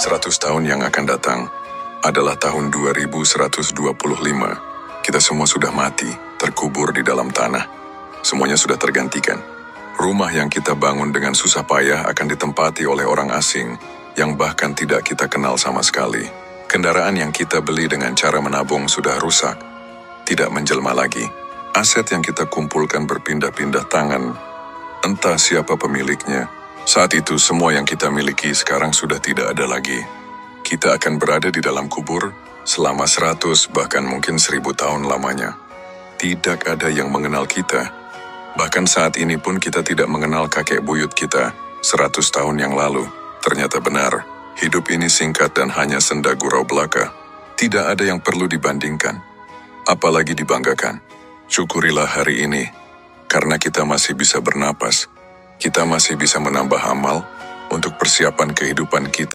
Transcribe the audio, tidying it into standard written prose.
100 tahun yang akan datang adalah tahun 2125. Kita semua sudah mati, terkubur di dalam tanah. Semuanya sudah tergantikan. Rumah yang kita bangun dengan susah payah akan ditempati oleh orang asing yang bahkan tidak kita kenal sama sekali. Kendaraan yang kita beli dengan cara menabung sudah rusak, tidak menjelma lagi. Aset yang kita kumpulkan berpindah-pindah tangan, entah siapa pemiliknya. Saat itu semua yang kita miliki sekarang sudah tidak ada lagi. Kita akan berada di dalam kubur selama 100 bahkan mungkin 1000 tahun lamanya. Tidak ada yang mengenal kita. Bahkan saat ini pun kita tidak mengenal kakek buyut kita 100 tahun yang lalu. Ternyata benar, hidup ini singkat dan hanya senda gurau belaka. Tidak ada yang perlu dibandingkan, apalagi dibanggakan. Syukurilah hari ini, karena kita masih bisa bernapas. Kita masih bisa menambah amal untuk persiapan kehidupan kita.